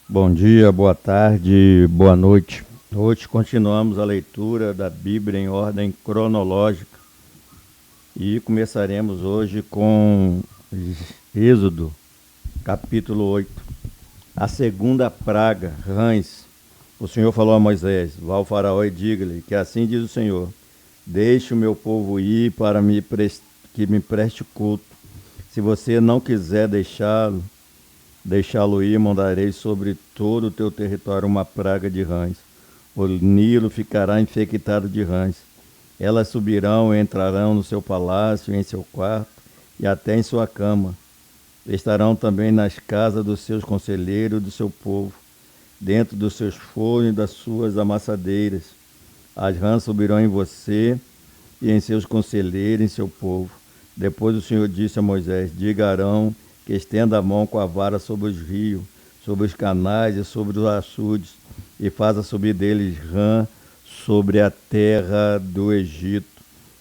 Bom dia, boa tarde, boa noite. Hoje continuamos a leitura da Bíblia em ordem cronológica e começaremos hoje com Êxodo, capítulo 8. A segunda praga, rãs. O Senhor falou a Moisés: vá ao faraó e diga-lhe que assim diz o Senhor: deixe o meu povo ir para que me preste culto. Se você não quiser deixá-lo ir, mandarei sobre todo o teu território uma praga de rãs. O Nilo ficará infectado de rãs. Elas subirão e entrarão no seu palácio, em seu quarto e até em sua cama. Estarão também nas casas dos seus conselheiros e do seu povo, dentro dos seus fornos e das suas amassadeiras. As rãs subirão em você e em seus conselheiros, em seu povo. Depois o Senhor disse a Moisés: diga a Arão que estenda a mão com a vara sobre os rios, sobre os canais e sobre os açudes, e faça subir deles rã sobre a terra do Egito.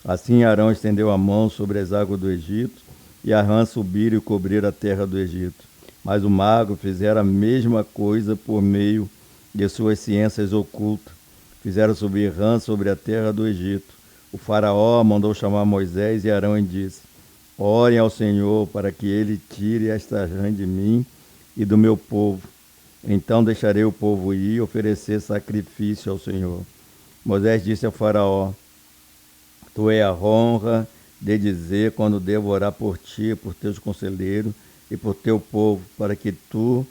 Assim Arão estendeu a mão sobre as águas do Egito, e a rã subiram e cobriram a terra do Egito. Mas o mago fizera a mesma coisa por meio de suas ciências ocultas. Fizeram subir rã sobre a terra do Egito. O faraó mandou chamar Moisés e Arão e disse: orem ao Senhor para que ele tire esta rã de mim e do meu povo. Então deixarei o povo ir e oferecer sacrifício ao Senhor. Moisés disse ao faraó: tu é a honra de dizer quando devo orar por ti, por teus conselheiros e por teu povo, para que tu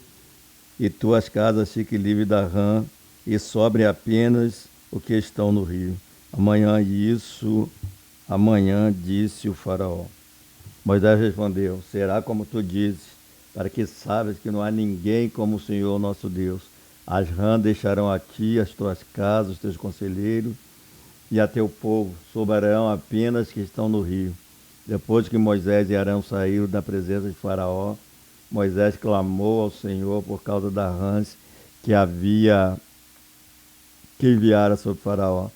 e tuas casas fiquem livres da rã e sobre apenas o que estão no rio. Amanhã disse o faraó. Moisés respondeu: será como tu dizes, para que saibas que não há ninguém como o Senhor nosso Deus. As rãs deixarão a ti as tuas casas, os teus conselheiros e a teu povo, sobrarão apenas que estão no rio. Depois que Moisés e Arão saíram da presença de Faraó, Moisés clamou ao Senhor por causa das rãs que enviara sobre Faraó.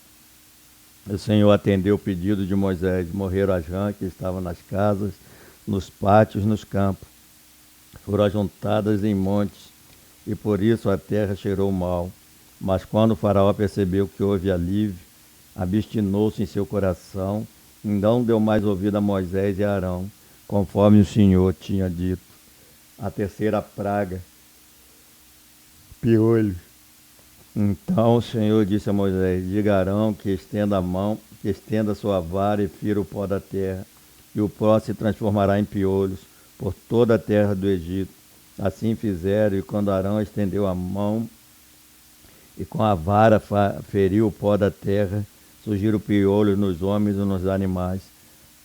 O Senhor atendeu o pedido de Moisés. Morreram as rãs que estavam nas casas, nos pátios, nos campos. Foram ajuntadas em montes, e por isso a terra cheirou mal. Mas quando o Faraó percebeu que houve alívio, obstinou-se em seu coração, e não deu mais ouvido a Moisés e a Arão, conforme o Senhor tinha dito. A terceira praga, piolhos. Então o Senhor disse a Moisés: diga a Arão que estenda a mão, que estenda a sua vara e fira o pó da terra, e o pó se transformará em piolhos por toda a terra do Egito. Assim fizeram, e quando Arão estendeu a mão e com a vara feriu o pó da terra, surgiram piolhos nos homens e nos animais.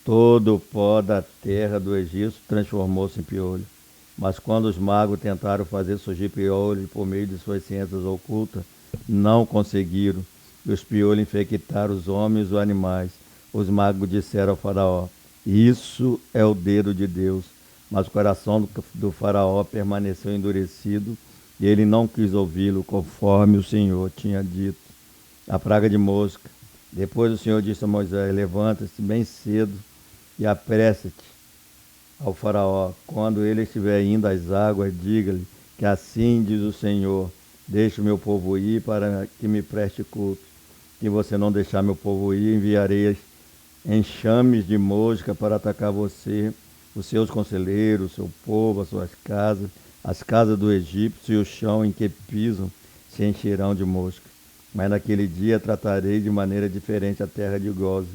Todo o pó da terra do Egito transformou-se em piolho. Mas quando os magos tentaram fazer surgir piolhos por meio de suas ciências ocultas, não conseguiram. E os piolhos infectaram os homens e os animais. Os magos disseram ao faraó: isso é o dedo de Deus. Mas o coração do faraó permaneceu endurecido, e ele não quis ouvi-lo, conforme o Senhor tinha dito. A praga de mosca. Depois o Senhor disse a Moisés: levanta-se bem cedo e apressa-te ao faraó. Quando ele estiver indo às águas, diga-lhe que assim diz o Senhor: deixe o meu povo ir para que me preste culto. Se você não deixar meu povo ir, enviarei enxames de mosca para atacar você, os seus conselheiros, o seu povo, as suas casas, as casas do egípcio e o chão em que pisam se encherão de mosca. Mas naquele dia tratarei de maneira diferente a terra de Gósen,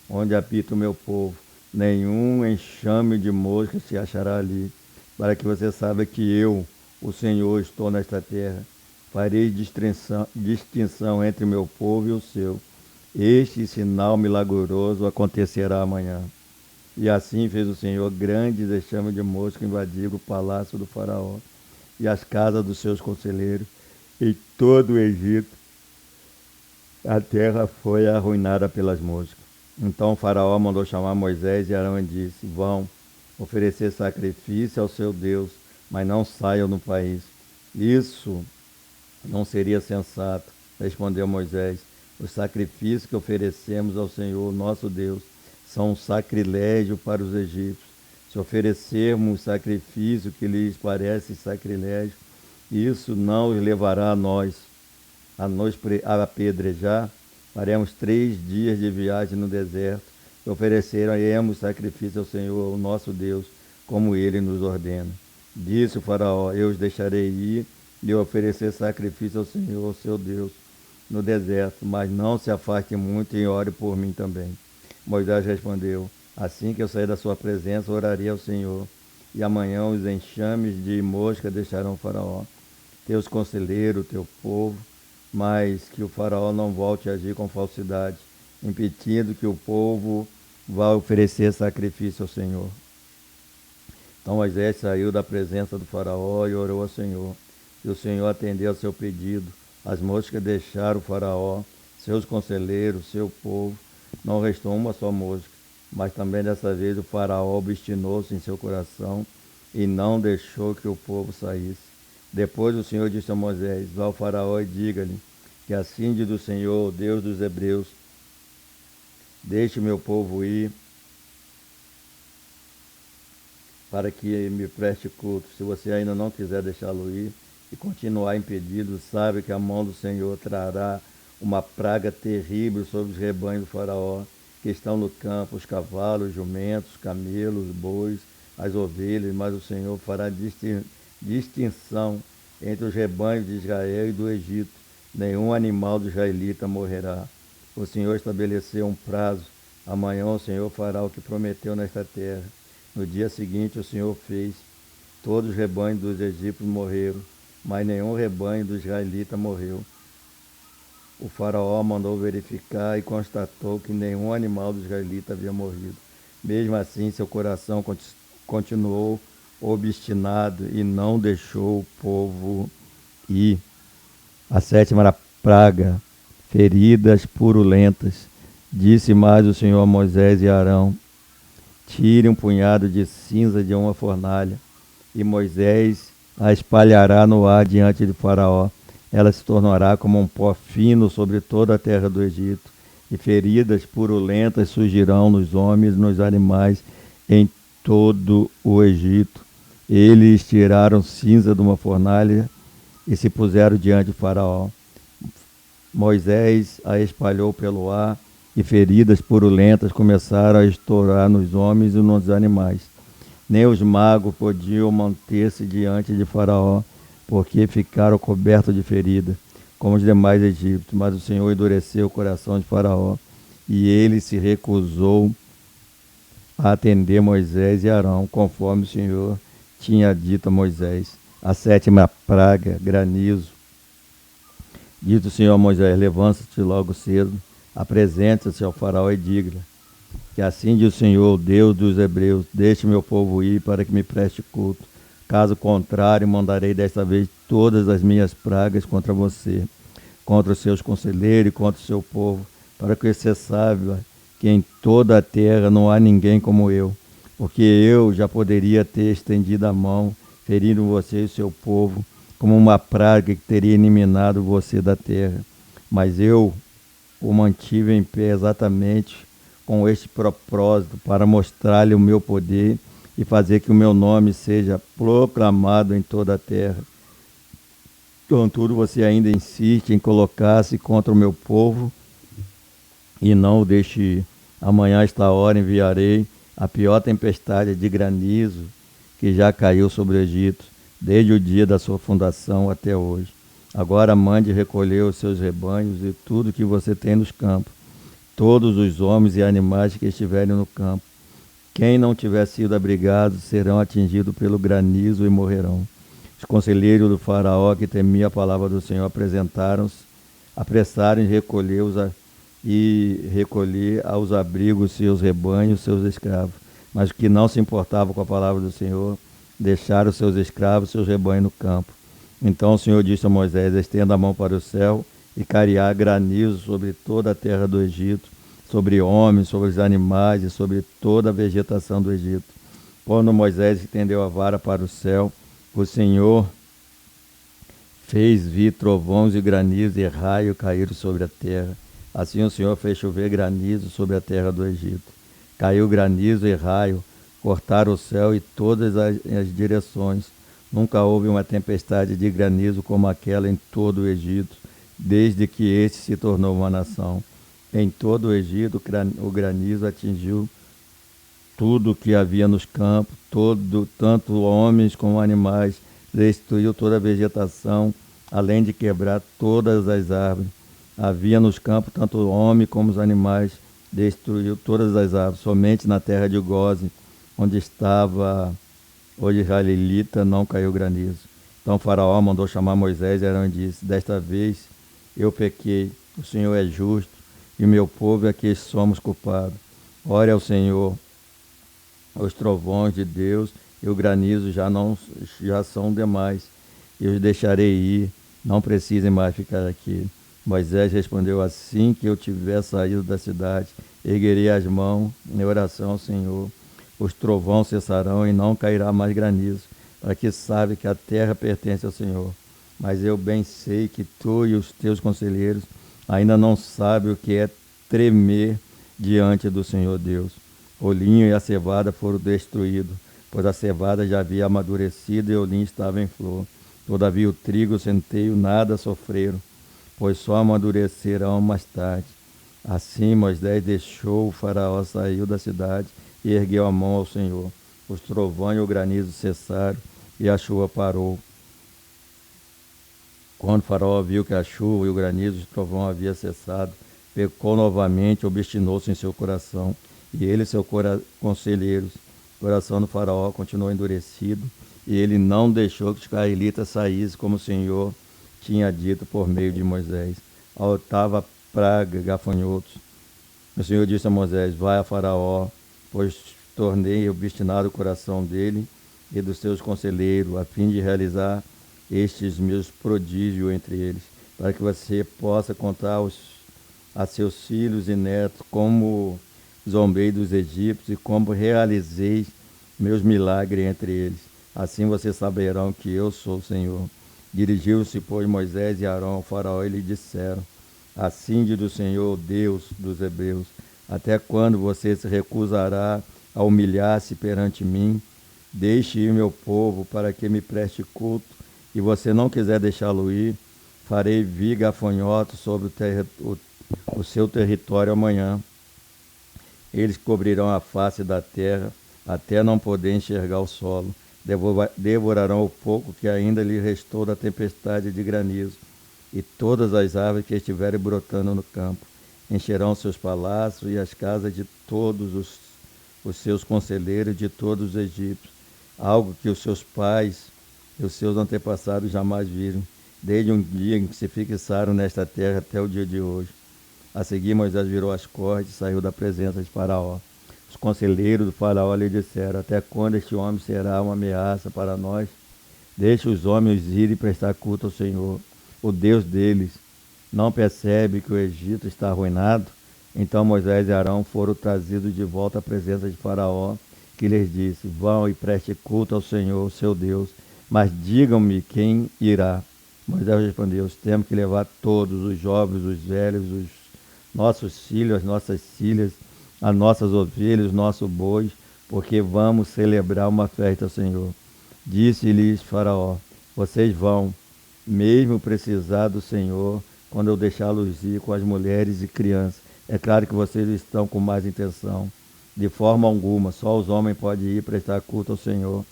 onde habita o meu povo. Nenhum enxame de mosca se achará ali, para que você saiba que eu, o Senhor, estou nesta terra. Farei distinção entre o meu povo e o seu. Este sinal milagroso acontecerá amanhã. E assim fez o Senhor: grandes enxames de mosca invadiram o palácio do faraó e as casas dos seus conselheiros em todo o Egito. A terra foi arruinada pelas moscas. Então o faraó mandou chamar Moisés e Arão e disse: vão oferecer sacrifício ao seu Deus, mas não saiam do país. Isso não seria sensato, respondeu Moisés. Os sacrifícios que oferecemos ao Senhor, nosso Deus, são um sacrilégio para os egípcios. Se oferecermos sacrifício que lhes parece sacrilégio, Isso não os levará a nos apedrejar. Faremos 3 dias de viagem no deserto e ofereceremos sacrifício ao Senhor, o nosso Deus, como ele nos ordena. Disse o faraó: eu os deixarei ir e oferecer sacrifício ao Senhor, seu Deus, no deserto, mas não se afaste muito e ore por mim também. Moisés respondeu: assim que eu sair da sua presença, orarei ao Senhor, e amanhã os enxames de mosca deixarão o faraó, teus conselheiros, teu povo, mas que o faraó não volte a agir com falsidade, impedindo que o povo vá oferecer sacrifício ao Senhor. Então Moisés saiu da presença do faraó e orou ao Senhor. E o Senhor atendeu ao seu pedido. As moscas deixaram o faraó, seus conselheiros, seu povo. Não restou uma só mosca. Mas também dessa vez o faraó obstinou-se em seu coração e não deixou que o povo saísse. Depois o Senhor disse a Moisés: vá ao faraó e diga-lhe que assim diz o Senhor, Deus dos hebreus: deixe meu povo ir para que me preste culto. Se você ainda não quiser deixá-lo ir e continuar impedido, sabe que a mão do Senhor trará uma praga terrível sobre os rebanhos do faraó, que estão no campo, os cavalos, jumentos, camelos, bois, as ovelhas, mas o Senhor fará distinção entre os rebanhos de Israel e do Egito. Nenhum animal do israelita morrerá. O Senhor estabeleceu um prazo. Amanhã o Senhor fará o que prometeu nesta terra. No dia seguinte o Senhor fez. Todos os rebanhos dos egípcios morreram, mas nenhum rebanho do israelita morreu. O faraó mandou verificar e constatou que nenhum animal do israelita havia morrido. Mesmo assim, seu coração continuou obstinado e não deixou o povo ir. A 7ª praga, feridas purulentas. Disse mais o Senhor a Moisés e Arão: tire um punhado de cinza de uma fornalha, e Moisés a espalhará no ar diante de Faraó. Ela se tornará como um pó fino sobre toda a terra do Egito, e feridas purulentas surgirão nos homens e nos animais em todo o Egito. Eles tiraram cinza de uma fornalha e se puseram diante de Faraó. Moisés a espalhou pelo ar, e feridas purulentas começaram a estourar nos homens e nos animais. Nem os magos podiam manter-se diante de Faraó, porque ficaram cobertos de ferida, como os demais egípcios. Mas o Senhor endureceu o coração de Faraó, e ele se recusou a atender Moisés e Arão, conforme o Senhor tinha dito a Moisés. A 7ª praga, granizo. Disse o Senhor a Moisés: levanta-te logo cedo, apresenta-se ao faraó e diga-lhe que assim diz o Senhor, Deus dos hebreus: deixe meu povo ir para que me preste culto. Caso contrário, mandarei desta vez todas as minhas pragas contra você, contra os seus conselheiros e contra o seu povo, para que você saiba que em toda a terra não há ninguém como eu, porque eu já poderia ter estendido a mão, ferindo você e o seu povo, como uma praga que teria eliminado você da terra. Mas eu o mantive em pé exatamente com este propósito, para mostrar-lhe o meu poder e fazer que o meu nome seja proclamado em toda a terra. Contudo, você ainda insiste em colocar-se contra o meu povo e não o deixe ir. Amanhã, a esta hora, enviarei a pior tempestade de granizo que já caiu sobre o Egito, desde o dia da sua fundação até hoje. Agora mande recolher os seus rebanhos e tudo que você tem nos campos, todos os homens e animais que estiverem no campo. Quem não tiver sido abrigado serão atingidos pelo granizo e morrerão. Os conselheiros do faraó, que temia a palavra do Senhor, apressaram em recolher aos abrigos seus rebanhos, seus escravos. Mas os que não se importavam com a palavra do Senhor deixaram seus escravos, seus rebanhos no campo. Então o Senhor disse a Moisés: estenda a mão para o céu e caiá granizo sobre toda a terra do Egito, sobre homens, sobre os animais e sobre toda a vegetação do Egito. Quando Moisés estendeu a vara para o céu, o Senhor fez vir trovões e granizo e raio caíram sobre a terra. Assim o Senhor fez chover granizo sobre a terra do Egito. Caiu granizo e raio, cortaram o céu e todas as direções. Nunca houve uma tempestade de granizo como aquela em todo o Egito, desde que este se tornou uma nação. Em todo o Egito, o granizo atingiu tudo o que havia nos campos, tanto homens como animais, destruiu toda a vegetação, além de quebrar todas as árvores. Havia nos campos tanto o homem como os animais, destruiu todas as árvores. Somente na terra de Goze, onde estava o israelita, não caiu granizo. Então o faraó mandou chamar Moisés e Arão e disse: Desta vez eu pequei, o Senhor é justo, e meu povo é que somos culpados. Ore ao Senhor. Os trovões de Deus e o granizo já são demais. Eu os deixarei ir, não precisem mais ficar aqui. Moisés respondeu: Assim que eu tiver saído da cidade, erguerei as mãos em oração ao Senhor. Os trovões cessarão e não cairá mais granizo, para que saiba que a terra pertence ao Senhor. Mas eu bem sei que tu e os teus conselheiros ainda não sabem o que é tremer diante do Senhor Deus. O linho e a cevada foram destruídos, pois a cevada já havia amadurecido e o linho estava em flor. Todavia o trigo e o centeio nada sofreram, pois só amadurecerão mais tarde. Assim Moisés deixou o faraó, saiu da cidade e ergueu a mão ao Senhor. Os trovões e o granizo cessaram e a chuva parou. Quando o faraó viu que a chuva e o granizo e o trovão haviam cessado, pecou novamente, obstinou-se em seu coração, e ele e seus conselheiros. O coração do faraó continuou endurecido, e ele não deixou que os israelitas saíssem, como o Senhor tinha dito por meio de Moisés. A oitava praga, gafanhotos. O Senhor disse a Moisés: Vai a Faraó, pois tornei obstinado o coração dele e dos seus conselheiros, a fim de realizar estes meus prodígios entre eles, para que você possa contar a seus filhos e netos como zombei dos egípcios e como realizei meus milagres entre eles. Assim vocês saberão que eu sou o Senhor. Dirigiu-se, pois, Moisés e Arão ao faraó e lhe disseram: Assim diz o Senhor, Deus dos hebreus: Até quando você se recusará a humilhar-se perante mim? Deixe ir meu povo para que me preste culto, e você não quiser deixá-lo ir, farei vir gafanhotos sobre o seu território amanhã. Eles cobrirão a face da terra, até não poder enxergar o solo. Devorarão o pouco que ainda lhe restou da tempestade de granizo, e todas as árvores que estiverem brotando no campo. Encherão seus palácios e as casas de todos os seus conselheiros, de todos os egípcios, algo que os seus pais e os seus antepassados jamais viram, desde um dia em que se fixaram nesta terra até o dia de hoje. A seguir, Moisés virou as costas e saiu da presença de Faraó. Os conselheiros do Faraó lhe disseram: Até quando este homem será uma ameaça para nós? Deixe os homens irem prestar culto ao Senhor, o Deus deles. Não percebe que o Egito está arruinado? Então Moisés e Arão foram trazidos de volta à presença de Faraó, que lhes disse: Vão e preste culto ao Senhor, seu Deus, mas digam-me quem irá. Moisés respondeu: Temos que levar todos, os jovens, os velhos, os nossos filhos, as nossas filhas, as nossas ovelhas, os nossos bois, porque vamos celebrar uma festa ao Senhor. Disse-lhes Faraó: Vocês vão, mesmo precisar do Senhor, quando eu deixá-los ir com as mulheres e crianças. É claro que vocês estão com mais intenção. De forma alguma, só os homens podem ir prestar culto ao Senhor,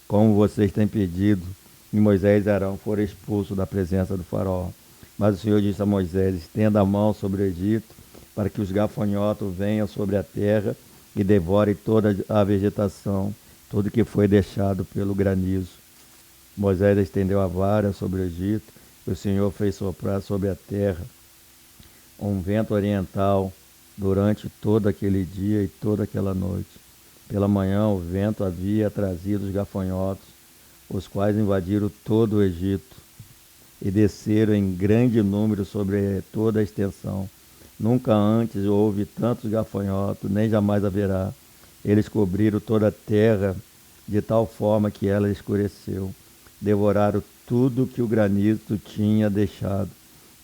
como vocês têm pedido. E Moisés e Arão foram expulsos da presença do Faraó. Mas o Senhor disse a Moisés: Estenda a mão sobre o Egito, para que os gafanhotos venham sobre a terra e devorem toda a vegetação, tudo que foi deixado pelo granizo. Moisés estendeu a vara sobre o Egito, e o Senhor fez soprar sobre a terra um vento oriental durante todo aquele dia e toda aquela noite. Pela manhã o vento havia trazido os gafanhotos, os quais invadiram todo o Egito e desceram em grande número sobre toda a extensão. Nunca antes houve tantos gafanhotos, nem jamais haverá. Eles cobriram toda a terra de tal forma que ela escureceu. Devoraram tudo que o granizo tinha deixado.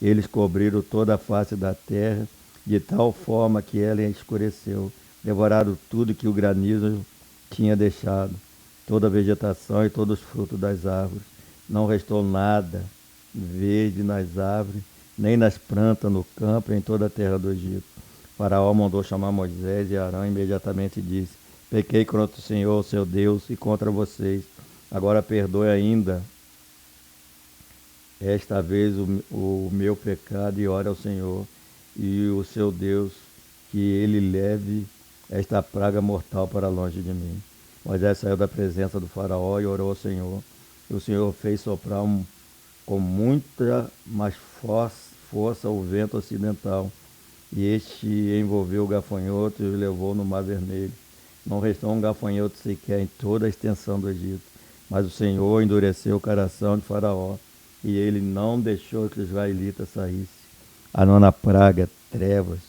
Eles cobriram toda a face da terra de tal forma que ela escureceu. Devoraram tudo que o granizo tinha deixado. toda a vegetação e todos os frutos das árvores. Não restou nada verde nas árvores, nem nas plantas no campo, em toda a terra do Egito. Faraó mandou chamar Moisés e Arão imediatamente disse: Pequei contra o Senhor, seu Deus, e contra vocês. Agora perdoe ainda esta vez o meu pecado e ore ao Senhor e o seu Deus, que ele leve esta praga mortal para longe de mim. Moisés saiu da presença do faraó e orou ao Senhor. E o Senhor fez soprar com muita mais força o vento ocidental, e este envolveu o gafanhoto e o levou no Mar Vermelho. Não restou um gafanhoto sequer em toda a extensão do Egito. Mas o Senhor endureceu o coração de Faraó, e ele não deixou que os israelitas saíssem. A nona praga, trevas.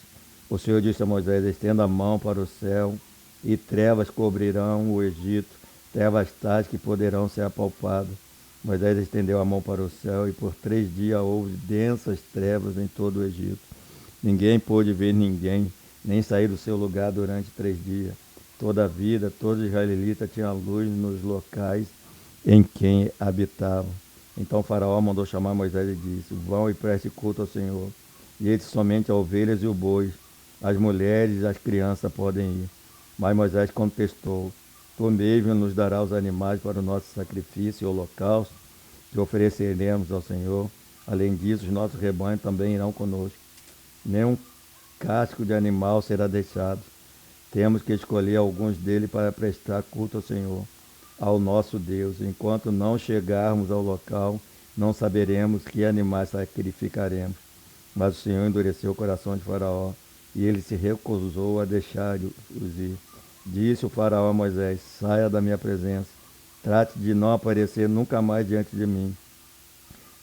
O Senhor disse a Moisés: estenda a mão para o céu, e trevas cobrirão o Egito, trevas tais que poderão ser apalpadas. Moisés estendeu a mão para o céu, e por 3 dias houve densas trevas em todo o Egito. Ninguém pôde ver ninguém, nem sair do seu lugar durante 3 dias. Toda a vida, todos os israelitas tinham luz nos locais em que habitavam. Então Faraó mandou chamar Moisés e disse: vão e preste culto ao Senhor. E ele somente as ovelhas e o boi, as mulheres e as crianças podem ir. Mas Moisés contestou: tu mesmo nos dará os animais para o nosso sacrifício e holocausto que ofereceremos ao Senhor. Além disso, os nossos rebanhos também irão conosco. Nenhum casco de animal será deixado. Temos que escolher alguns deles para prestar culto ao Senhor, ao nosso Deus. Enquanto não chegarmos ao local, não saberemos que animais sacrificaremos. Mas o Senhor endureceu o coração de Faraó, e ele se recusou a deixar-os ir. Disse o Faraó a Moisés: saia da minha presença, trate de não aparecer nunca mais diante de mim.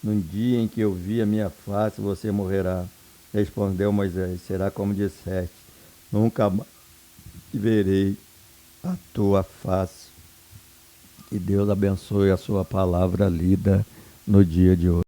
No dia em que eu vi a minha face, você morrerá. Respondeu Moisés: será como disseste, nunca mais verei a tua face. Que Deus abençoe a sua palavra lida no dia de hoje.